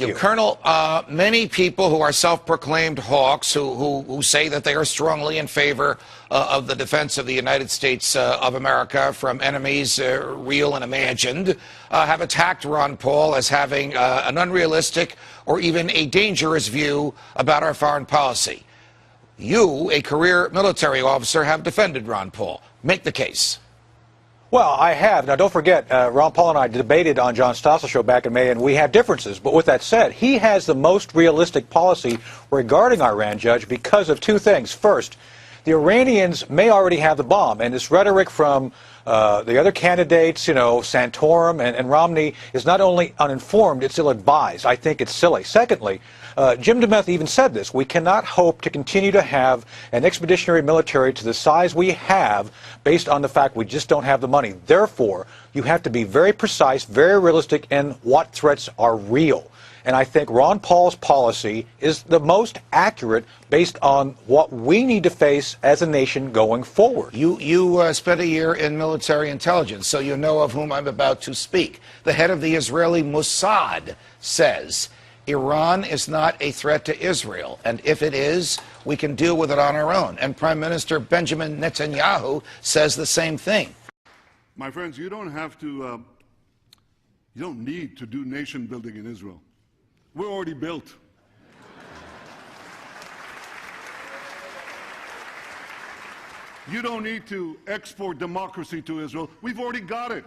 Colonel, many people who are self-proclaimed hawks, who say that they are strongly in favor of the defense of the United States of America from enemies, real and imagined, have attacked Ron Paul as having an unrealistic or even a dangerous view about our foreign policy. You, a career military officer, have defended Ron Paul. Make the case. Well, I have. Now, don't forget, Ron Paul and I debated on John Stossel's show back in May, and we have differences. But with that said, he has the most realistic policy regarding Iran, Judge, because of two things. First, the Iranians may already have the bomb, and this rhetoric from the other candidates, you know, Santorum and Romney, is not only uninformed, it's ill-advised. I think it's silly. Secondly, Jim DeMeth even said this: we cannot hope to continue to have an expeditionary military to the size we have based on the fact we just don't have the money. Therefore, you have to be very precise, very realistic in what threats are real. And I think Ron Paul's policy is the most accurate based on what we need to face as a nation going forward. You spent a year in military intelligence, so you know of whom I'm about to speak. The head of the Israeli Mossad says Iran is not a threat to Israel, and if it is, we can deal with it on our own. And Prime Minister Benjamin Netanyahu says the same thing. My friends, you don't need to do nation building in Israel. We're already built. You don't need to export democracy to Israel. We've already got it.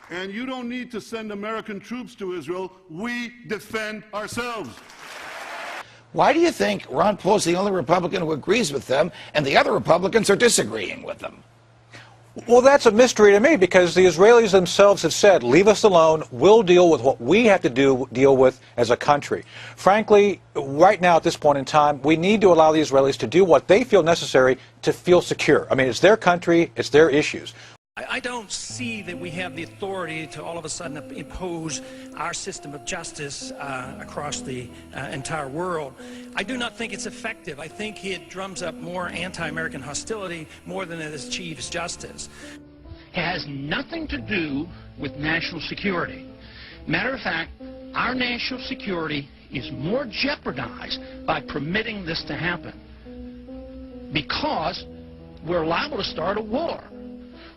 And you don't need to send American troops to Israel. We defend ourselves. Why do you think Ron Paul's the only Republican who agrees with them and the other Republicans are disagreeing with them? Well, that's a mystery to me, because the Israelis themselves have said, leave us alone, we'll deal with what we have to deal with as a country. Frankly, right now at this point in time, we need to allow the Israelis to do what they feel necessary to feel secure. I mean, it's their country, it's their issues. I don't see that we have the authority to all of a sudden impose our system of justice across the entire world. I do not think it's effective. I think it drums up more anti-American hostility more than it achieves justice. It has nothing to do with national security. Matter of fact, our national security is more jeopardized by permitting this to happen, because we're liable to start a war.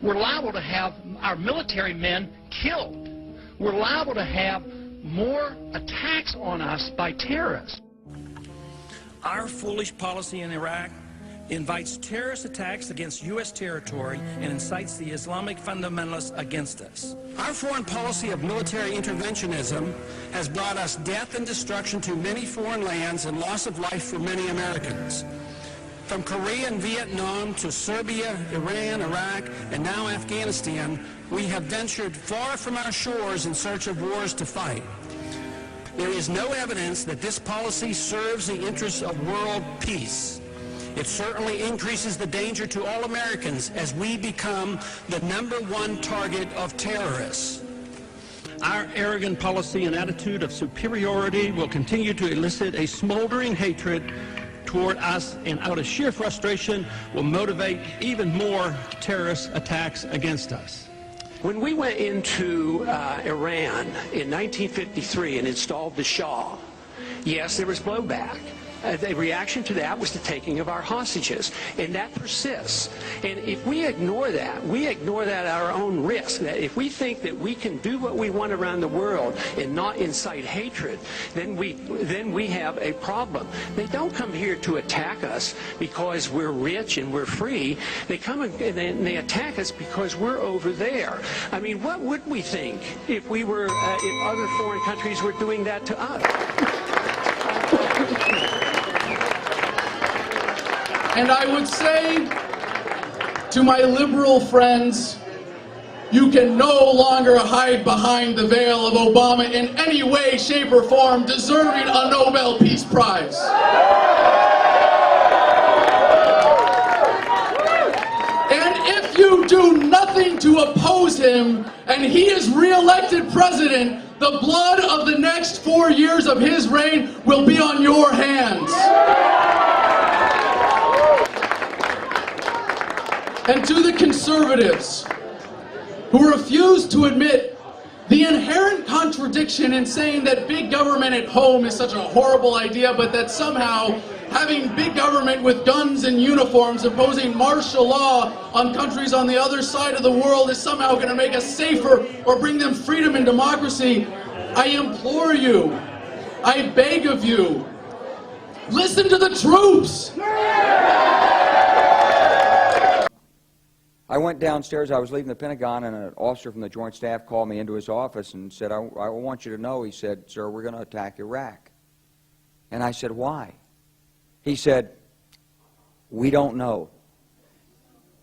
We're liable to have our military men killed. We're liable to have more attacks on us by terrorists. Our foolish policy in Iraq invites terrorist attacks against U.S. territory and incites the Islamic fundamentalists against us. Our foreign policy of military interventionism has brought us death and destruction to many foreign lands and loss of life for many Americans. From Korea and Vietnam to Serbia, Iran, Iraq, and now Afghanistan, we have ventured far from our shores in search of wars to fight. There is no evidence that this policy serves the interests of world peace. It certainly increases the danger to all Americans as we become the #1 target of terrorists. Our arrogant policy and attitude of superiority will continue to elicit a smoldering hatred toward us, and out of sheer frustration will motivate even more terrorist attacks against us. When we went into Iran in 1953 and installed the Shah, yes, there was blowback. The reaction to that was the taking of our hostages, and that persists. And if we ignore that at our own risk. That if we think that we can do what we want around the world and not incite hatred, then we have a problem. They don't come here to attack us because we're rich and we're free. They come and they attack us because we're over there. I mean, what would we think if we were if other foreign countries were doing that to us? And I would say to my liberal friends, you can no longer hide behind the veil of Obama in any way, shape, or form deserving a Nobel Peace Prize. And if you do nothing to oppose him and he is re-elected president, the blood of the next 4 years of his reign will be on your hands. And to the conservatives who refuse to admit the inherent contradiction in saying that big government at home is such a horrible idea, but that somehow having big government with guns and uniforms imposing martial law on countries on the other side of the world is somehow going to make us safer or bring them freedom and democracy. I implore you, I beg of you, listen to the troops! I went downstairs, I was leaving the Pentagon, and an officer from the Joint Staff called me into his office and said, I want you to know, he said, sir, we're going to attack Iraq. And I said, why? He said, we don't know.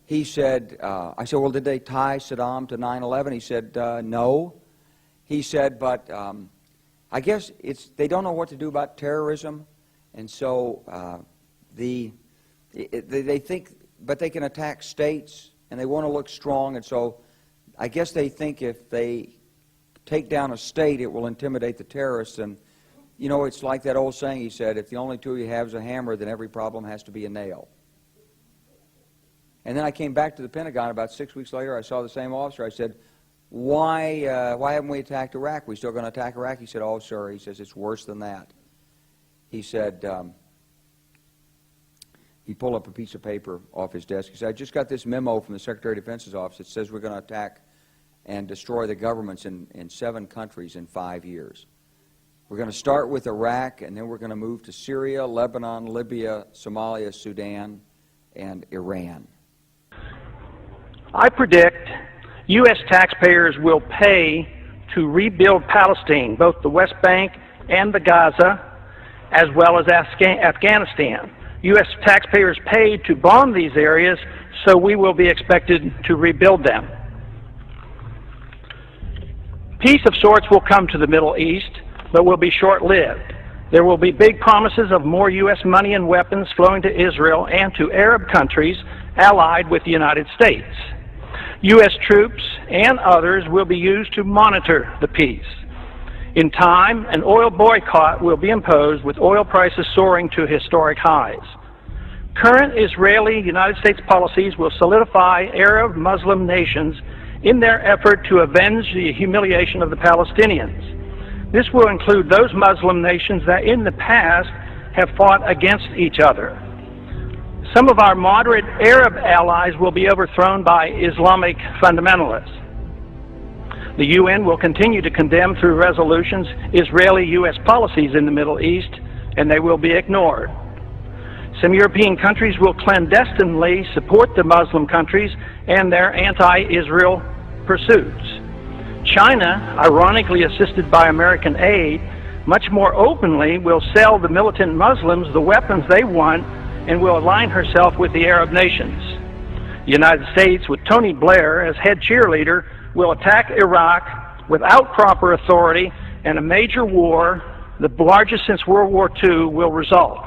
He said, I said, well, did they tie Saddam to 9/11? He said, no. He said, but I guess they don't know what to do about terrorism, and so they think, but they can attack states, and they want to look strong, and so I guess they think if they take down a state, it will intimidate the terrorists. And you know, it's like that old saying, he said, if the only tool you have is a hammer, then every problem has to be a nail. And then I came back to the Pentagon about 6 weeks later. I saw the same officer. I said, why haven't we attacked Iraq? We still going to attack Iraq? He said, oh, sir. He says, it's worse than that. He said, he pulled up a piece of paper off his desk. He said, I just got this memo from the Secretary of Defense's office that says we're going to attack and destroy the governments in 7 countries in 5 years. We're going to start with Iraq, and then we're going to move to Syria, Lebanon, Libya, Somalia, Sudan, and Iran. I predict U.S. taxpayers will pay to rebuild Palestine, both the West Bank and the Gaza, as well as Afghanistan. U.S. taxpayers paid to bomb these areas, so we will be expected to rebuild them. Peace of sorts will come to the Middle East, but will be short-lived. There will be big promises of more U.S. money and weapons flowing to Israel and to Arab countries allied with the United States. U.S. troops and others will be used to monitor the peace. In time, an oil boycott will be imposed, with oil prices soaring to historic highs. Current Israeli-United States policies will solidify Arab Muslim nations in their effort to avenge the humiliation of the Palestinians. This will include those Muslim nations that in the past have fought against each other. Some of our moderate Arab allies will be overthrown by Islamic fundamentalists. The UN will continue to condemn through resolutions Israeli-U.S. policies in the Middle East, and they will be ignored. Some European countries will clandestinely support the Muslim countries and their anti-Israel pursuits. China, ironically assisted by American aid, much more openly will sell the militant Muslims the weapons they want and will align herself with the Arab nations. The United States, with Tony Blair as head cheerleader, will attack Iraq without proper authority, and a major war, the largest since World War II, will result.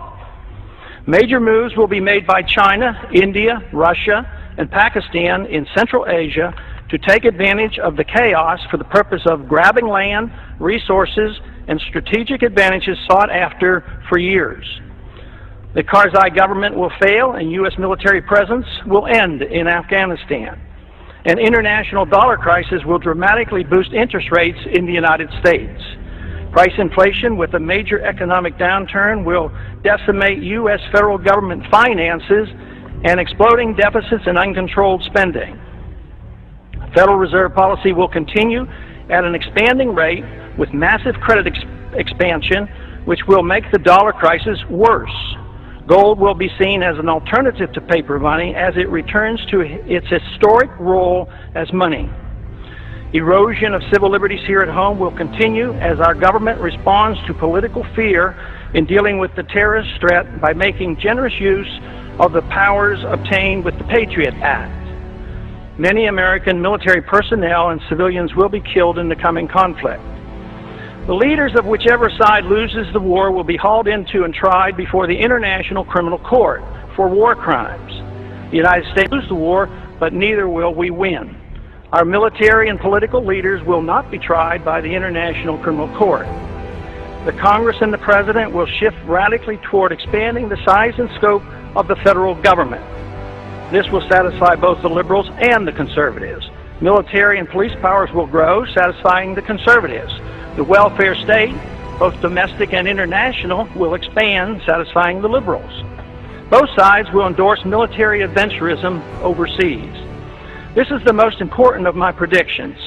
Major moves will be made by China, India, Russia, and Pakistan in Central Asia to take advantage of the chaos for the purpose of grabbing land, resources, and strategic advantages sought after for years. The Karzai government will fail, and U.S. military presence will end in Afghanistan. An international dollar crisis will dramatically boost interest rates in the United States. Price inflation with a major economic downturn will decimate U.S. federal government finances and exploding deficits and uncontrolled spending. Federal Reserve policy will continue at an expanding rate with massive credit expansion, which will make the dollar crisis worse. Gold will be seen as an alternative to paper money as it returns to its historic role as money. Erosion of civil liberties here at home will continue as our government responds to political fear in dealing with the terrorist threat by making generous use of the powers obtained with the Patriot Act. Many American military personnel and civilians will be killed in the coming conflict. The leaders of whichever side loses the war will be hauled into and tried before the International Criminal Court for war crimes. The United States will lose the war, but neither will we win. Our military and political leaders will not be tried by the International Criminal Court. The Congress and the President will shift radically toward expanding the size and scope of the federal government. This will satisfy both the liberals and the conservatives. Military and police powers will grow, satisfying the conservatives. The welfare state, both domestic and international, will expand, satisfying the liberals. Both sides will endorse military adventurism overseas. This is the most important of my predictions.